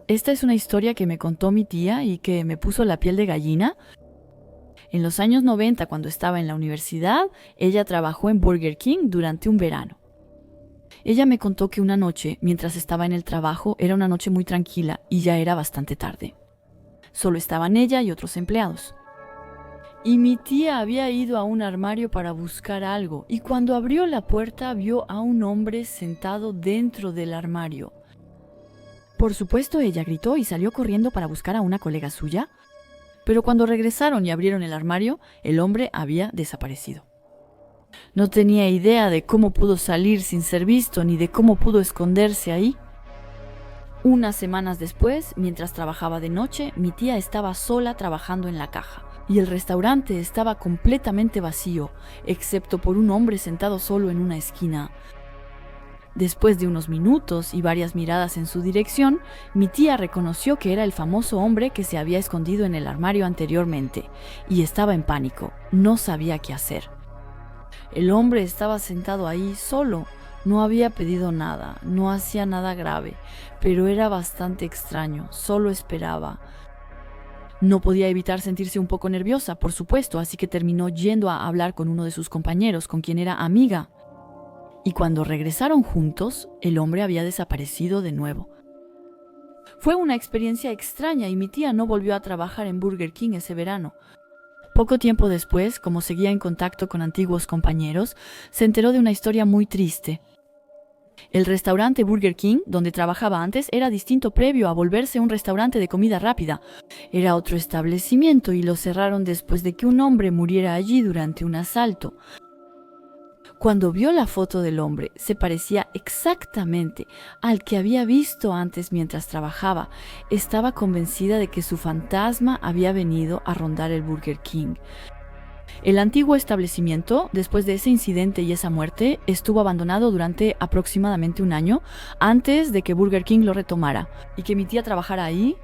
esta es una historia que me contó mi tía y que me puso la piel de gallina. En los años 90, cuando estaba en la universidad, ella trabajó en Burger King durante un verano. Ella me contó que una noche, mientras estaba en el trabajo, era una noche muy tranquila y ya era bastante tarde. Solo estaban ella y otros empleados. Y mi tía había ido a un armario para buscar algo, y cuando abrió la puerta vio a un hombre sentado dentro del armario. Por supuesto, ella gritó y salió corriendo para buscar a una colega suya, pero cuando regresaron y abrieron el armario, el hombre había desaparecido. No tenía idea de cómo pudo salir sin ser visto ni de cómo pudo esconderse ahí. Unas semanas después, mientras trabajaba de noche, mi tía estaba sola trabajando en la caja y el restaurante estaba completamente vacío, excepto por un hombre sentado solo en una esquina. Después de unos minutos y varias miradas en su dirección, mi tía reconoció que era el famoso hombre que se había escondido en el armario anteriormente, y estaba en pánico, no sabía qué hacer. El hombre estaba sentado ahí solo, no había pedido nada, no hacía nada grave, pero era bastante extraño, solo esperaba. No podía evitar sentirse un poco nerviosa, por supuesto, así que terminó yendo a hablar con uno de sus compañeros, con quien era amiga. Y cuando regresaron juntos, el hombre había desaparecido de nuevo. Fue una experiencia extraña y mi tía no volvió a trabajar en Burger King ese verano. Poco tiempo después, como seguía en contacto con antiguos compañeros, se enteró de una historia muy triste. El restaurante Burger King, donde trabajaba antes, era distinto previo a volverse un restaurante de comida rápida. Era otro establecimiento y lo cerraron después de que un hombre muriera allí durante un asalto. Cuando vio la foto del hombre, se parecía exactamente al que había visto antes mientras trabajaba. Estaba convencida de que su fantasma había venido a rondar el Burger King. El antiguo establecimiento, después de ese incidente y esa muerte, estuvo abandonado durante aproximadamente un año antes de que Burger King lo retomara y que mi tía trabajara ahí.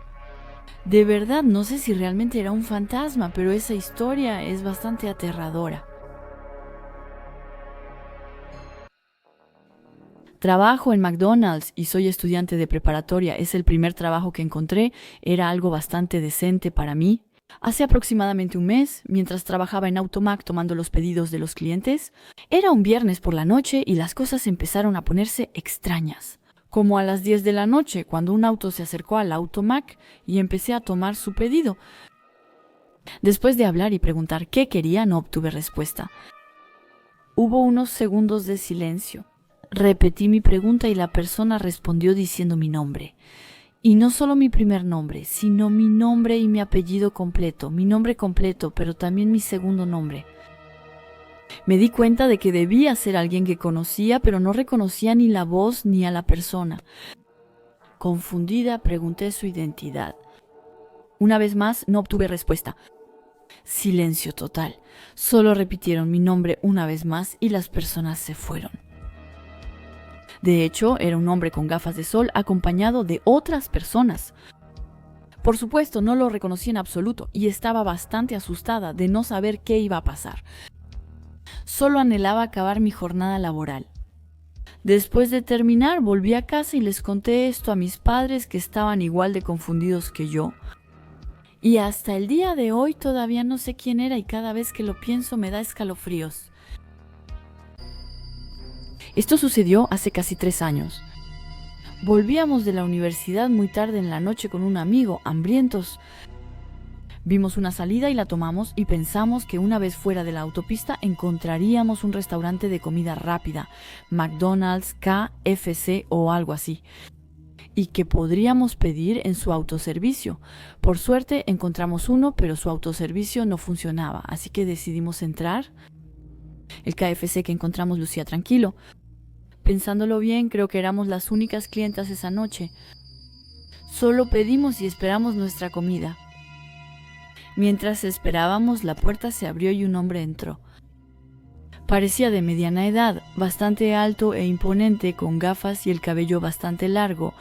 De verdad, no sé si realmente era un fantasma, pero esa historia es bastante aterradora. Trabajo en McDonald's y soy estudiante de preparatoria. Es el primer trabajo que encontré. Era algo bastante decente para mí. Hace aproximadamente un mes, mientras trabajaba en Automac tomando los pedidos de los clientes, era un viernes por la noche y las cosas empezaron a ponerse extrañas. Como a las 10 de la noche, cuando un auto se acercó al Automac y empecé a tomar su pedido. Después de hablar y preguntar qué quería, no obtuve respuesta. Hubo unos segundos de silencio. Repetí mi pregunta y la persona respondió diciendo mi nombre. Y no solo mi primer nombre, sino mi nombre y mi apellido completo. Mi nombre completo, pero también mi segundo nombre. Me di cuenta de que debía ser alguien que conocía, pero no reconocía ni la voz ni a la persona. Confundida, pregunté su identidad. Una vez más, no obtuve respuesta. Silencio total. Solo repitieron mi nombre una vez más y las personas se fueron. De hecho, era un hombre con gafas de sol acompañado de otras personas. Por supuesto, no lo reconocí en absoluto y estaba bastante asustada de no saber qué iba a pasar. Solo anhelaba acabar mi jornada laboral. Después de terminar, volví a casa y les conté esto a mis padres, que estaban igual de confundidos que yo. Y hasta el día de hoy todavía no sé quién era y cada vez que lo pienso me da escalofríos. Esto sucedió hace casi 3 años. Volvíamos de la universidad muy tarde en la noche con un amigo, hambrientos. Vimos una salida y la tomamos y pensamos que una vez fuera de la autopista encontraríamos un restaurante de comida rápida, McDonald's, KFC o algo así, y que podríamos pedir en su autoservicio. Por suerte encontramos uno, pero su autoservicio no funcionaba, así que decidimos entrar. El KFC que encontramos lucía tranquilo. Pensándolo bien, creo que éramos las únicas clientas esa noche. Solo pedimos y esperamos nuestra comida. Mientras esperábamos, la puerta se abrió y un hombre entró. Parecía de mediana edad, bastante alto e imponente, con gafas y el cabello bastante largo.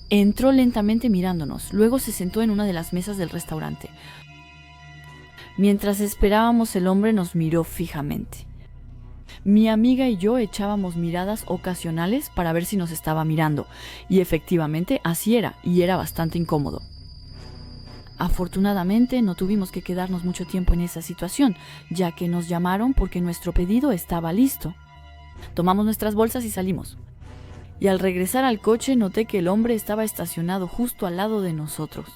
Entró lentamente mirándonos, luego se sentó en una de las mesas del restaurante. Mientras esperábamos, el hombre nos miró fijamente. Mi amiga y yo echábamos miradas ocasionales para ver si nos estaba mirando, y efectivamente así era, y era bastante incómodo. Afortunadamente no tuvimos que quedarnos mucho tiempo en esa situación, ya que nos llamaron porque nuestro pedido estaba listo. Tomamos nuestras bolsas y salimos. Y al regresar al coche noté que el hombre estaba estacionado justo al lado de nosotros.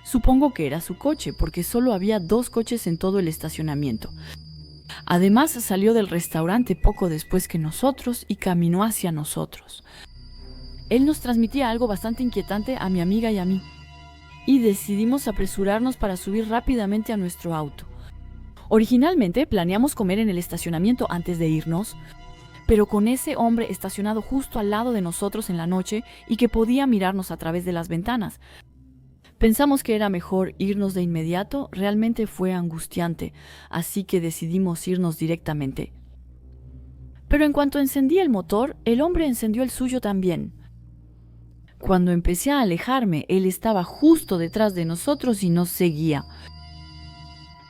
Supongo que era su coche, porque solo había 2 coches en todo el estacionamiento. Además, salió del restaurante poco después que nosotros y caminó hacia nosotros. Él nos transmitía algo bastante inquietante a mi amiga y a mí, y decidimos apresurarnos para subir rápidamente a nuestro auto. Originalmente planeamos comer en el estacionamiento antes de irnos, pero con ese hombre estacionado justo al lado de nosotros en la noche y que podía mirarnos a través de las ventanas, pensamos que era mejor irnos de inmediato. Realmente fue angustiante, así que decidimos irnos directamente. Pero en cuanto encendí el motor, el hombre encendió el suyo también. Cuando empecé a alejarme, él estaba justo detrás de nosotros y nos seguía.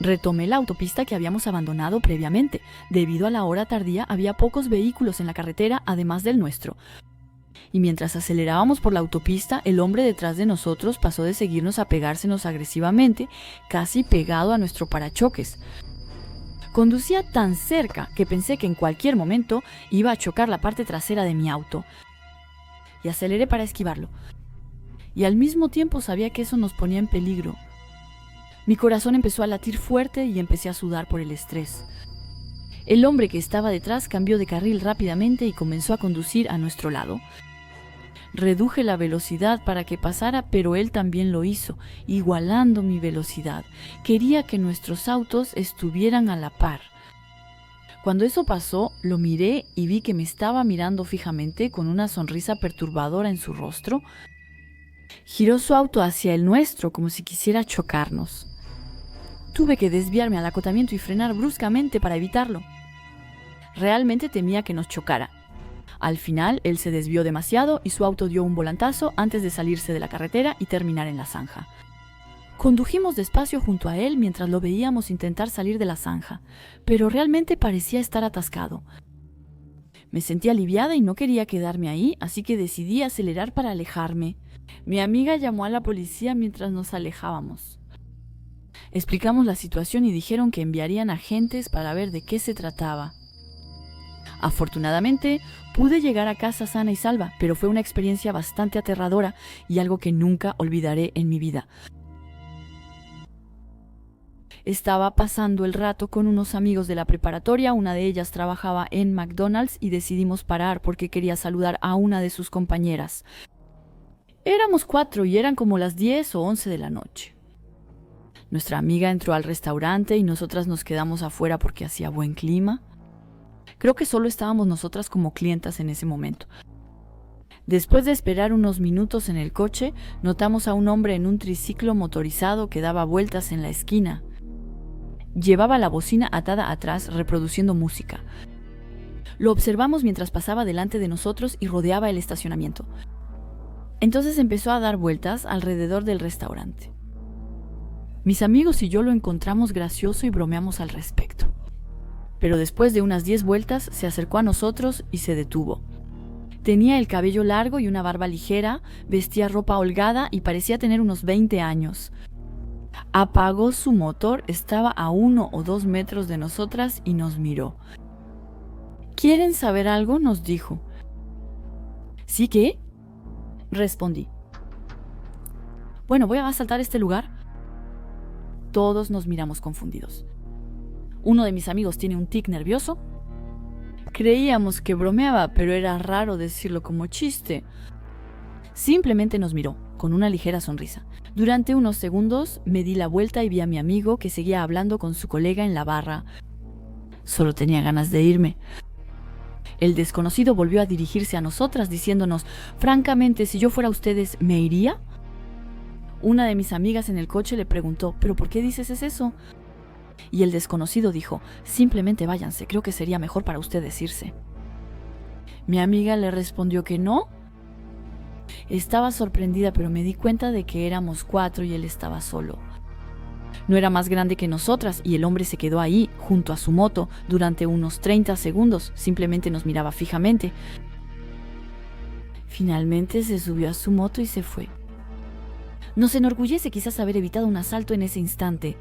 Retomé la autopista que habíamos abandonado previamente. Debido a la hora tardía, había pocos vehículos en la carretera además del nuestro. Y mientras acelerábamos por la autopista, el hombre detrás de nosotros pasó de seguirnos a pegársenos agresivamente, casi pegado a nuestro parachoques. Conducía tan cerca que pensé que en cualquier momento iba a chocar la parte trasera de mi auto. Y aceleré para esquivarlo. Y al mismo tiempo sabía que eso nos ponía en peligro. Mi corazón empezó a latir fuerte y empecé a sudar por el estrés. El hombre que estaba detrás cambió de carril rápidamente y comenzó a conducir a nuestro lado. Reduje la velocidad para que pasara, pero él también lo hizo, igualando mi velocidad. Quería que nuestros autos estuvieran a la par. Cuando eso pasó, lo miré y vi que me estaba mirando fijamente con una sonrisa perturbadora en su rostro. Giró su auto hacia el nuestro como si quisiera chocarnos. Tuve que desviarme al acotamiento y frenar bruscamente para evitarlo. Realmente temía que nos chocara. Al final, él se desvió demasiado y su auto dio un volantazo antes de salirse de la carretera y terminar en la zanja. Condujimos despacio junto a él mientras lo veíamos intentar salir de la zanja, pero realmente parecía estar atascado. Me sentí aliviada y no quería quedarme ahí, así que decidí acelerar para alejarme. Mi amiga llamó a la policía mientras nos alejábamos. Explicamos la situación y dijeron que enviarían agentes para ver de qué se trataba. Afortunadamente, pude llegar a casa sana y salva, pero fue una experiencia bastante aterradora y algo que nunca olvidaré en mi vida. Estaba pasando el rato con unos amigos de la preparatoria, una de ellas trabajaba en McDonald's y decidimos parar porque quería saludar a una de sus compañeras. Éramos 4 y eran como las 10 o 11 de la noche. Nuestra amiga entró al restaurante y nosotras nos quedamos afuera porque hacía buen clima. Creo que solo estábamos nosotras como clientas en ese momento. Después de esperar unos minutos en el coche, notamos a un hombre en un triciclo motorizado que daba vueltas en la esquina. Llevaba la bocina atada atrás, reproduciendo música. Lo observamos mientras pasaba delante de nosotros y rodeaba el estacionamiento. Entonces empezó a dar vueltas alrededor del restaurante. Mis amigos y yo lo encontramos gracioso y bromeamos al respecto. Pero después de unas 10 vueltas se acercó a nosotros y se detuvo. Tenía el cabello largo y una barba ligera, vestía ropa holgada y parecía tener unos 20 años. Apagó su motor, estaba a 1 o 2 metros de nosotras y nos miró. ¿Quieren saber algo?, nos dijo. ¿Sí qué?, respondí. Bueno, voy a asaltar este lugar. Todos nos miramos confundidos. Uno de mis amigos tiene un tic nervioso. Creíamos que bromeaba, pero era raro decirlo como chiste. Simplemente nos miró, con una ligera sonrisa. Durante unos segundos me di la vuelta y vi a mi amigo que seguía hablando con su colega en la barra. Solo tenía ganas de irme. El desconocido volvió a dirigirse a nosotras diciéndonos, francamente, si yo fuera ustedes, ¿me iría? Una de mis amigas en el coche le preguntó, ¿pero por qué dices eso? Y el desconocido dijo, simplemente váyanse, creo que sería mejor para ustedes irse. Mi amiga le respondió que no. Estaba sorprendida, pero me di cuenta de que éramos 4 y él estaba solo. No era más grande que nosotras y el hombre se quedó ahí, junto a su moto, durante unos 30 segundos. Simplemente nos miraba fijamente. Finalmente se subió a su moto y se fue. Nos enorgullece quizás haber evitado un asalto en ese instante.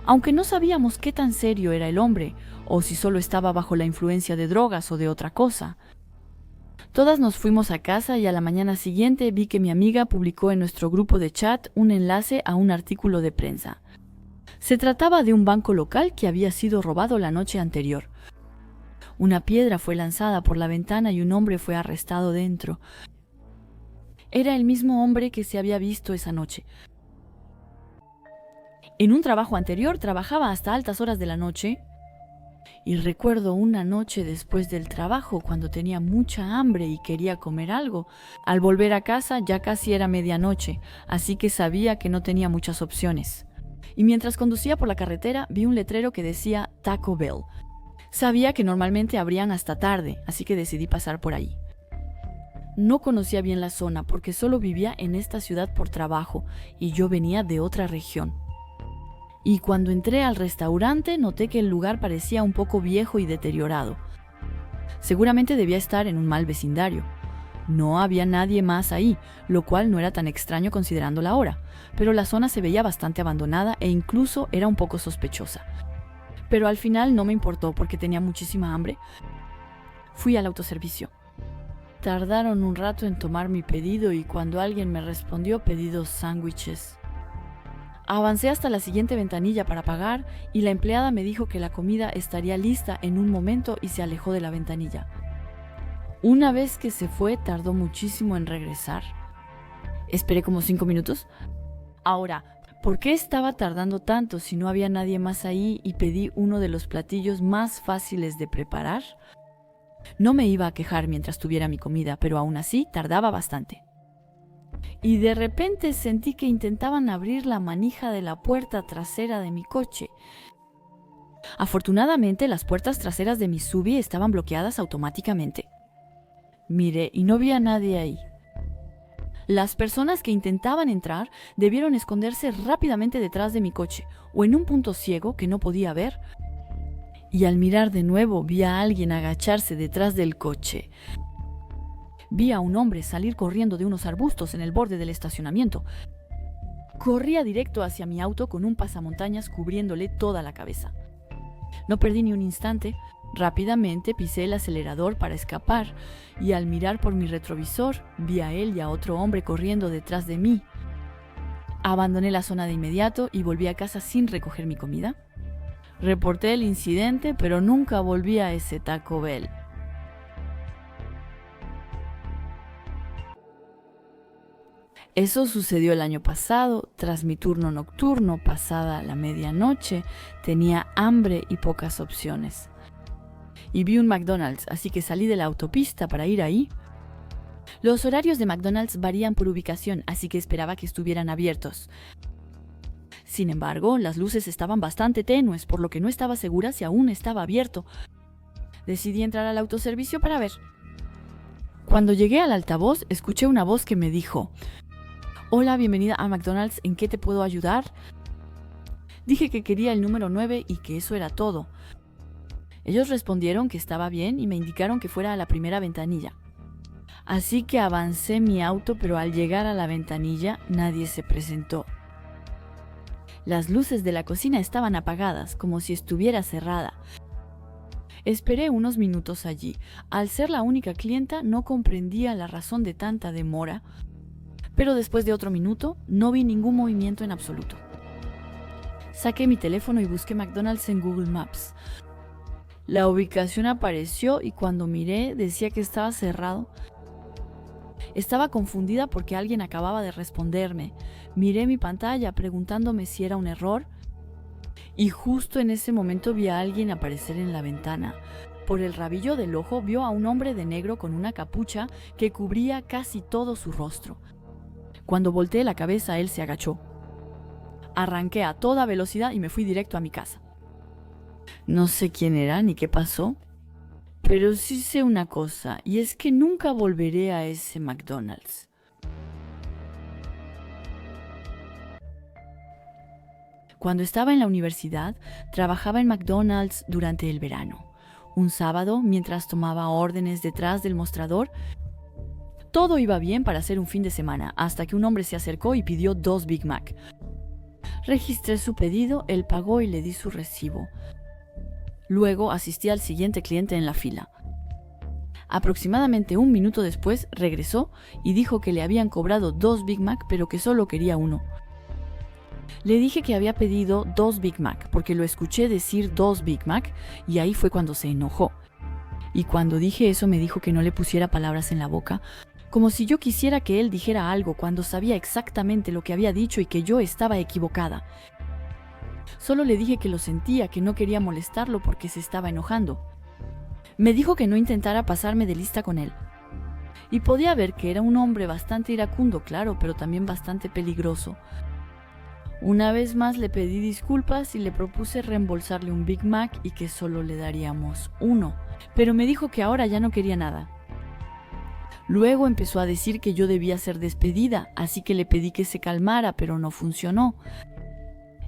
Aunque no sabíamos qué tan serio era el hombre, o si solo estaba bajo la influencia de drogas o de otra cosa. Todas nos fuimos a casa y a la mañana siguiente vi que mi amiga publicó en nuestro grupo de chat un enlace a un artículo de prensa. Se trataba de un banco local que había sido robado la noche anterior. Una piedra fue lanzada por la ventana y un hombre fue arrestado dentro. Era el mismo hombre que se había visto esa noche. En un trabajo anterior trabajaba hasta altas horas de la noche. Y recuerdo una noche después del trabajo, cuando tenía mucha hambre y quería comer algo. Al volver a casa ya casi era medianoche, así que sabía que no tenía muchas opciones. Y mientras conducía por la carretera vi un letrero que decía Taco Bell. Sabía que normalmente abrían hasta tarde, así que decidí pasar por ahí. No conocía bien la zona porque solo vivía en esta ciudad por trabajo y yo venía de otra región. Y cuando entré al restaurante noté que el lugar parecía un poco viejo y deteriorado. Seguramente debía estar en un mal vecindario. No había nadie más ahí, lo cual no era tan extraño considerando la hora, pero la zona se veía bastante abandonada e incluso era un poco sospechosa. Pero al final no me importó porque tenía muchísima hambre. Fui al autoservicio. Tardaron un rato en tomar mi pedido y cuando alguien me respondió pedí 2 sándwiches. Avancé hasta la siguiente ventanilla para pagar y la empleada me dijo que la comida estaría lista en un momento y se alejó de la ventanilla. Una vez que se fue, tardó muchísimo en regresar. Esperé como 5 minutos. Ahora, ¿por qué estaba tardando tanto si no había nadie más ahí y pedí uno de los platillos más fáciles de preparar? No me iba a quejar mientras tuviera mi comida, pero aún así tardaba bastante. Y de repente sentí que intentaban abrir la manija de la puerta trasera de mi coche. Afortunadamente, las puertas traseras de mi SUV estaban bloqueadas automáticamente. Miré y no vi a nadie ahí. Las personas que intentaban entrar debieron esconderse rápidamente detrás de mi coche o en un punto ciego que no podía ver. Y al mirar de nuevo vi a alguien agacharse detrás del coche. Vi a un hombre salir corriendo de unos arbustos en el borde del estacionamiento. Corría directo hacia mi auto con un pasamontañas cubriéndole toda la cabeza. No perdí ni un instante. Rápidamente pisé el acelerador para escapar y al mirar por mi retrovisor vi a él y a otro hombre corriendo detrás de mí. Abandoné la zona de inmediato y volví a casa sin recoger mi comida. Reporté el incidente, pero nunca volví a ese Taco Bell. Eso sucedió el año pasado, tras mi turno nocturno, pasada la medianoche, tenía hambre y pocas opciones. Y vi un McDonald's, así que salí de la autopista para ir ahí. Los horarios de McDonald's varían por ubicación, así que esperaba que estuvieran abiertos. Sin embargo, las luces estaban bastante tenues, por lo que no estaba segura si aún estaba abierto. Decidí entrar al autoservicio para ver. Cuando llegué al altavoz, escuché una voz que me dijo: «Hola, bienvenida a McDonald's, ¿en qué te puedo ayudar?» Dije que quería el número 9 y que eso era todo. Ellos respondieron que estaba bien y me indicaron que fuera a la primera ventanilla. Así que avancé mi auto, pero al llegar a la ventanilla nadie se presentó. Las luces de la cocina estaban apagadas, como si estuviera cerrada. Esperé unos minutos allí. Al ser la única clienta, no comprendía la razón de tanta demora, pero después de otro minuto no vi ningún movimiento en absoluto. Saqué mi teléfono y busqué McDonald's en Google Maps. La ubicación apareció y cuando miré decía que estaba cerrado. Estaba confundida porque alguien acababa de responderme. Miré mi pantalla preguntándome si era un error y justo en ese momento vi a alguien aparecer en la ventana. Por el rabillo del ojo vio a un hombre de negro con una capucha que cubría casi todo su rostro. Cuando volteé la cabeza, él se agachó. Arranqué a toda velocidad y me fui directo a mi casa. No sé quién era ni qué pasó, pero sí sé una cosa, y es que nunca volveré a ese McDonald's. Cuando estaba en la universidad, trabajaba en McDonald's durante el verano. Un sábado, mientras tomaba órdenes detrás del mostrador, todo iba bien para hacer un fin de semana, hasta que un hombre se acercó y pidió 2 Big Mac. Registré su pedido, él pagó y le di su recibo. Luego asistí al siguiente cliente en la fila. Aproximadamente 1 minuto después regresó y dijo que le habían cobrado 2 Big Mac, pero que solo quería uno. Le dije que había pedido 2 Big Mac porque lo escuché decir 2 Big Mac y ahí fue cuando se enojó. Y cuando dije eso me dijo que no le pusiera palabras en la boca, como si yo quisiera que él dijera algo cuando sabía exactamente lo que había dicho y que yo estaba equivocada. Solo le dije que lo sentía, que no quería molestarlo porque se estaba enojando. Me dijo que no intentara pasarme de lista con él. Y podía ver que era un hombre bastante iracundo, claro, pero también bastante peligroso. Una vez más le pedí disculpas y le propuse reembolsarle un Big Mac y que solo le daríamos uno, pero me dijo que ahora ya no quería nada. Luego empezó a decir que yo debía ser despedida, así que le pedí que se calmara, pero no funcionó.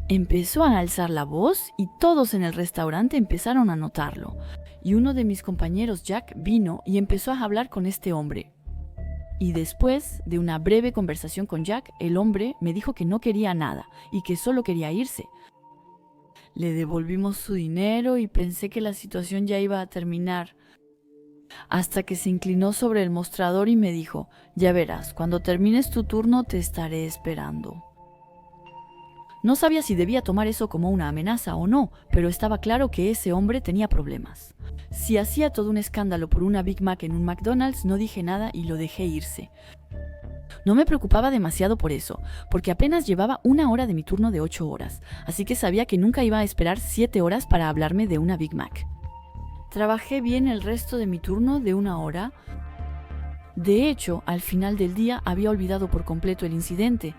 Empezó a alzar la voz y todos en el restaurante empezaron a notarlo. Y uno de mis compañeros, Jack, vino y empezó a hablar con este hombre. Y después de una breve conversación con Jack, el hombre me dijo que no quería nada y que solo quería irse. Le devolvimos su dinero y pensé que la situación ya iba a terminar. Hasta que se inclinó sobre el mostrador y me dijo: ya verás, cuando termines tu turno te estaré esperando. No sabía si debía tomar eso como una amenaza o no, pero estaba claro que ese hombre tenía problemas. Si hacía todo un escándalo por una Big Mac en un McDonald's, no dije nada y lo dejé irse. No me preocupaba demasiado por eso, porque apenas llevaba 1 hora de mi turno de 8 horas, así que sabía que nunca iba a esperar 7 horas para hablarme de una Big Mac. Trabajé bien el resto de mi turno de 1 hora. De hecho, al final del día había olvidado por completo el incidente.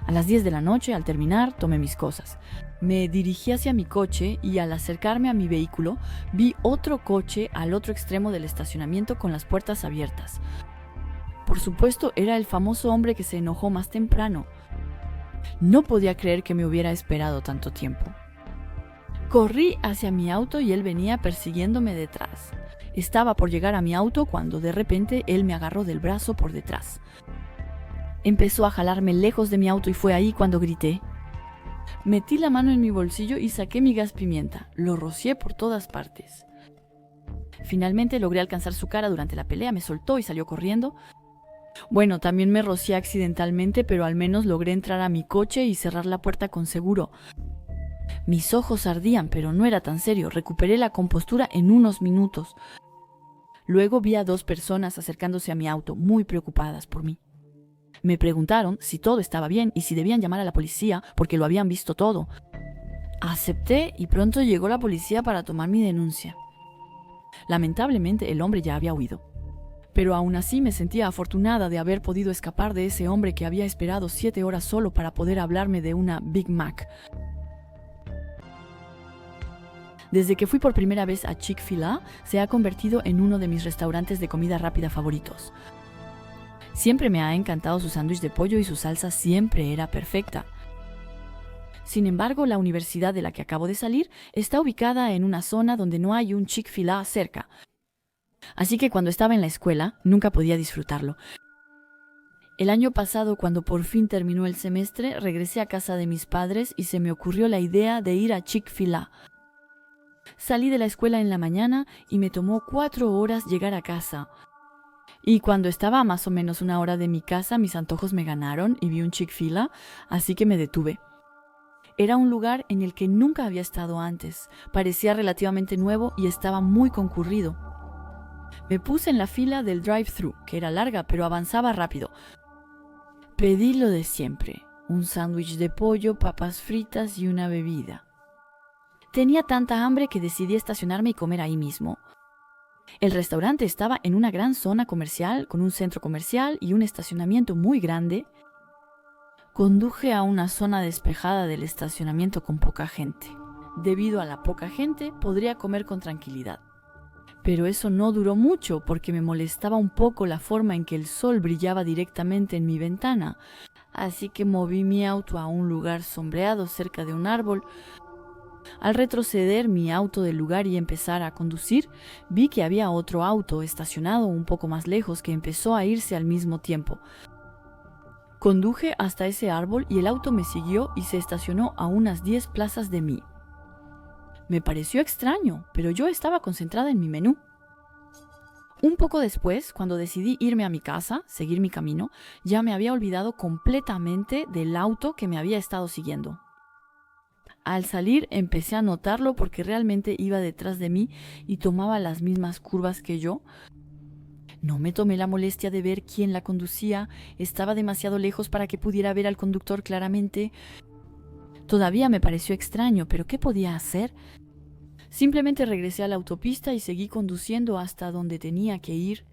A las 10 de la noche, al terminar, tomé mis cosas. Me dirigí hacia mi coche y al acercarme a mi vehículo, vi otro coche al otro extremo del estacionamiento con las puertas abiertas. Por supuesto, era el famoso hombre que se enojó más temprano. No podía creer que me hubiera esperado tanto tiempo. Corrí hacia mi auto y él venía persiguiéndome detrás. Estaba por llegar a mi auto cuando de repente él me agarró del brazo por detrás. Empezó a jalarme lejos de mi auto y fue ahí cuando grité. Metí la mano en mi bolsillo y saqué mi gas pimienta. Lo rocié por todas partes. Finalmente logré alcanzar su cara durante la pelea, me soltó y salió corriendo. Bueno, también me rocié accidentalmente, pero al menos logré entrar a mi coche y cerrar la puerta con seguro. Mis ojos ardían, pero no era tan serio. Recuperé la compostura en unos minutos. Luego vi a 2 personas acercándose a mi auto, muy preocupadas por mí. Me preguntaron si todo estaba bien y si debían llamar a la policía porque lo habían visto todo. Acepté y pronto llegó la policía para tomar mi denuncia. Lamentablemente el hombre ya había huido. Pero aún así me sentía afortunada de haber podido escapar de ese hombre que había esperado 7 horas solo para poder hablarme de una Big Mac. Desde que fui por primera vez a Chick-fil-A, se ha convertido en uno de mis restaurantes de comida rápida favoritos. Siempre me ha encantado su sándwich de pollo y su salsa siempre era perfecta. Sin embargo, la universidad de la que acabo de salir está ubicada en una zona donde no hay un Chick-fil-A cerca. Así que cuando estaba en la escuela, nunca podía disfrutarlo. El año pasado, cuando por fin terminó el semestre, regresé a casa de mis padres y se me ocurrió la idea de ir a Chick-fil-A. Salí de la escuela en la mañana y me tomó 4 horas llegar a casa. Y cuando estaba a más o menos 1 hora de mi casa, mis antojos me ganaron y vi un Chick-fil-A, así que me detuve. Era un lugar en el que nunca había estado antes, parecía relativamente nuevo y estaba muy concurrido. Me puse en la fila del drive-thru, que era larga pero avanzaba rápido. Pedí lo de siempre, un sándwich de pollo, papas fritas y una bebida. Tenía tanta hambre que decidí estacionarme y comer ahí mismo. El restaurante estaba en una gran zona comercial, con un centro comercial y un estacionamiento muy grande. Conduje a una zona despejada del estacionamiento con poca gente. Debido a la poca gente, podría comer con tranquilidad. Pero eso no duró mucho porque me molestaba un poco la forma en que el sol brillaba directamente en mi ventana. Así que moví mi auto a un lugar sombreado cerca de un árbol. Al retroceder mi auto del lugar y empezar a conducir, vi que había otro auto estacionado un poco más lejos que empezó a irse al mismo tiempo. Conduje hasta ese árbol y el auto me siguió y se estacionó a unas 10 plazas de mí. Me pareció extraño, pero yo estaba concentrada en mi menú. Un poco después, cuando decidí irme a mi casa, seguir mi camino, ya me había olvidado completamente del auto que me había estado siguiendo. Al salir empecé a notarlo porque realmente iba detrás de mí y tomaba las mismas curvas que yo. No me tomé la molestia de ver quién la conducía, estaba demasiado lejos para que pudiera ver al conductor claramente. Todavía me pareció extraño, pero ¿qué podía hacer? Simplemente regresé a la autopista y seguí conduciendo hasta donde tenía que ir.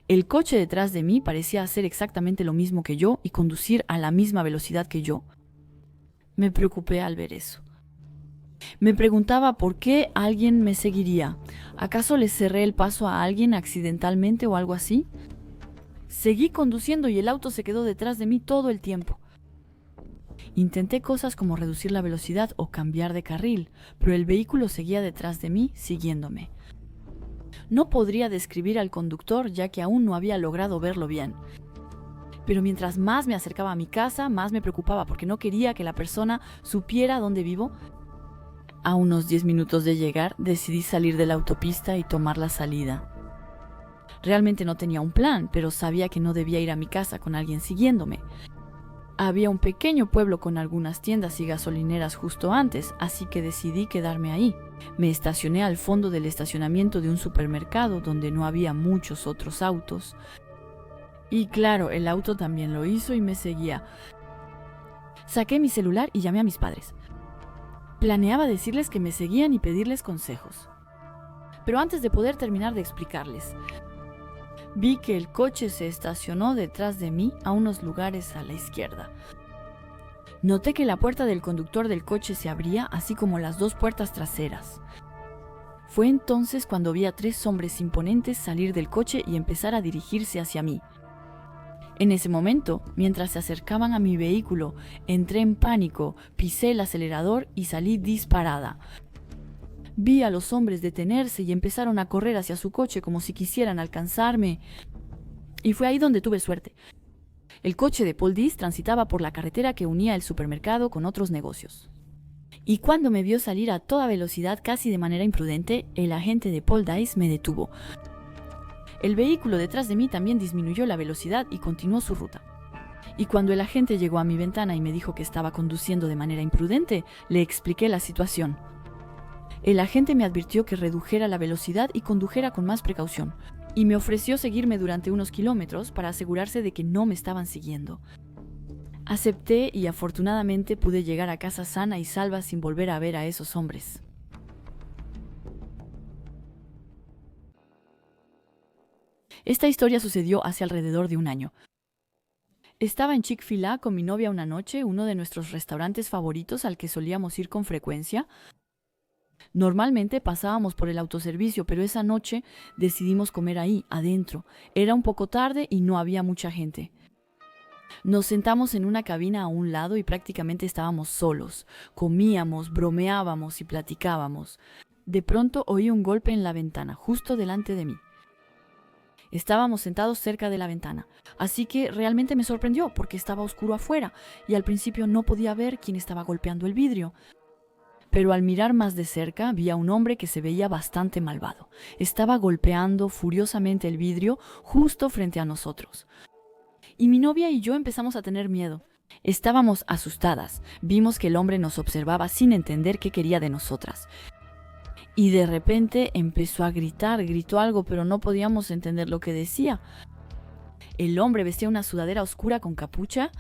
El coche detrás de mí parecía hacer exactamente lo mismo que yo y conducir a la misma velocidad que yo. Me preocupé al ver eso. Me preguntaba por qué alguien me seguiría. ¿Acaso le cerré el paso a alguien accidentalmente o algo así? Seguí conduciendo y el auto se quedó detrás de mí todo el tiempo. Intenté cosas como reducir la velocidad o cambiar de carril, pero el vehículo seguía detrás de mí, siguiéndome. No podría describir al conductor ya que aún no había logrado verlo bien. Pero mientras más me acercaba a mi casa, más me preocupaba porque no quería que la persona supiera dónde vivo. A unos 10 minutos de llegar, decidí salir de la autopista y tomar la salida. Realmente no tenía un plan, pero sabía que no debía ir a mi casa con alguien siguiéndome. Había un pequeño pueblo con algunas tiendas y gasolineras justo antes, así que decidí quedarme ahí. Me estacioné al fondo del estacionamiento de un supermercado donde no había muchos otros autos. Y claro, el auto también lo hizo y me seguía. Saqué mi celular y llamé a mis padres. Planeaba decirles que me seguían y pedirles consejos. Pero antes de poder terminar de explicarles, vi que el coche se estacionó detrás de mí a unos lugares a la izquierda. Noté que la puerta del conductor del coche se abría, así como las dos puertas traseras. Fue entonces cuando vi a 3 hombres imponentes salir del coche y empezar a dirigirse hacia mí. En ese momento, mientras se acercaban a mi vehículo, entré en pánico, pisé el acelerador y salí disparada. Vi a los hombres detenerse y empezaron a correr hacia su coche como si quisieran alcanzarme. Y fue ahí donde tuve suerte. El coche de Paul Dice transitaba por la carretera que unía el supermercado con otros negocios. Y cuando me vio salir a toda velocidad casi de manera imprudente, el agente de Paul Dice me detuvo. El vehículo detrás de mí también disminuyó la velocidad y continuó su ruta. Y cuando el agente llegó a mi ventana y me dijo que estaba conduciendo de manera imprudente, le expliqué la situación. El agente me advirtió que redujera la velocidad y condujera con más precaución, y me ofreció seguirme durante unos kilómetros para asegurarse de que no me estaban siguiendo. Acepté y afortunadamente pude llegar a casa sana y salva sin volver a ver a esos hombres. Esta historia sucedió hace alrededor de un año. Estaba en Chick-fil-A con mi novia una noche, uno de nuestros restaurantes favoritos al que solíamos ir con frecuencia. Normalmente pasábamos por el autoservicio, pero esa noche decidimos comer ahí, adentro. Era un poco tarde y no había mucha gente. Nos sentamos en una cabina a un lado y prácticamente estábamos solos. Comíamos, bromeábamos y platicábamos. De pronto oí un golpe en la ventana, justo delante de mí. Estábamos sentados cerca de la ventana, así que realmente me sorprendió porque estaba oscuro afuera y al principio no podía ver quién estaba golpeando el vidrio. Pero al mirar más de cerca vi a un hombre que se veía bastante malvado. Estaba golpeando furiosamente el vidrio justo frente a nosotros. Y mi novia y yo empezamos a tener miedo. Estábamos asustadas. Vimos que el hombre nos observaba sin entender qué quería de nosotras. Y de repente empezó a gritar, gritó algo, pero no podíamos entender lo que decía. El hombre vestía una sudadera oscura con capucha,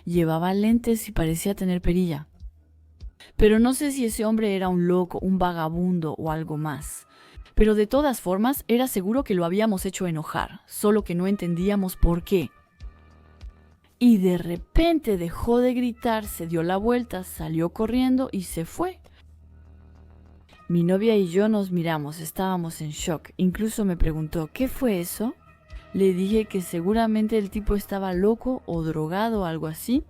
llevaba lentes y parecía tener perilla. Pero no sé si ese hombre era un loco, un vagabundo o algo más. Pero de todas formas, era seguro que lo habíamos hecho enojar, solo que no entendíamos por qué. Y de repente dejó de gritar, se dio la vuelta, salió corriendo y se fue. Mi novia y yo nos miramos, estábamos en shock. Incluso me preguntó, ¿qué fue eso? Le dije que seguramente el tipo estaba loco o drogado o algo así.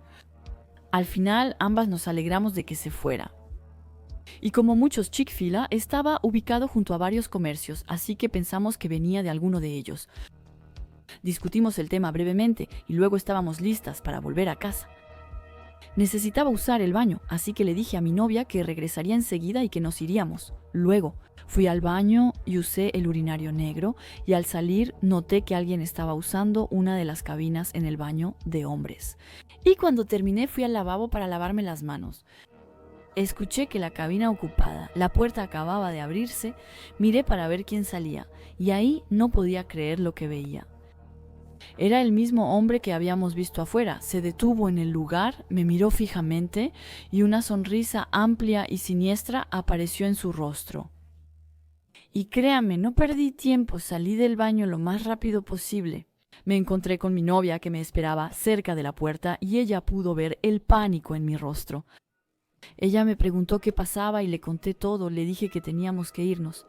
Al final, ambas nos alegramos de que se fuera. Y como muchos Chick-fil-A, estaba ubicado junto a varios comercios, así que pensamos que venía de alguno de ellos. Discutimos el tema brevemente y luego estábamos listas para volver a casa. Necesitaba usar el baño, así que le dije a mi novia que regresaría enseguida y que nos iríamos. Luego, fui al baño y usé el urinario negro y al salir noté que alguien estaba usando una de las cabinas en el baño de hombres. Y cuando terminé fui al lavabo para lavarme las manos. Escuché que la cabina ocupada, la puerta acababa de abrirse, miré para ver quién salía y ahí no podía creer lo que veía. Era el mismo hombre que habíamos visto afuera. Se detuvo en el lugar, me miró fijamente y una sonrisa amplia y siniestra apareció en su rostro. Y créame, no perdí tiempo, salí del baño lo más rápido posible. Me encontré con mi novia que me esperaba cerca de la puerta y ella pudo ver el pánico en mi rostro. Ella me preguntó qué pasaba y le conté todo, le dije que teníamos que irnos.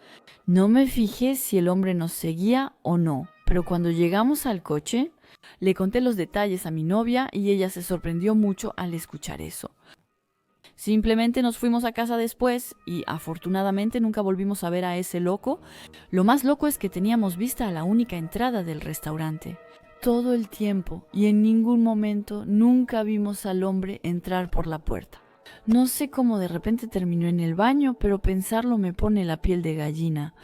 No me fijé si el hombre nos seguía o no, pero cuando llegamos al coche, le conté los detalles a mi novia y ella se sorprendió mucho al escuchar eso. Simplemente nos fuimos a casa después y afortunadamente nunca volvimos a ver a ese loco. Lo más loco es que teníamos vista a la única entrada del restaurante. Todo el tiempo y en ningún momento nunca vimos al hombre entrar por la puerta. No sé cómo de repente terminó en el baño, pero pensarlo me pone la piel de gallina.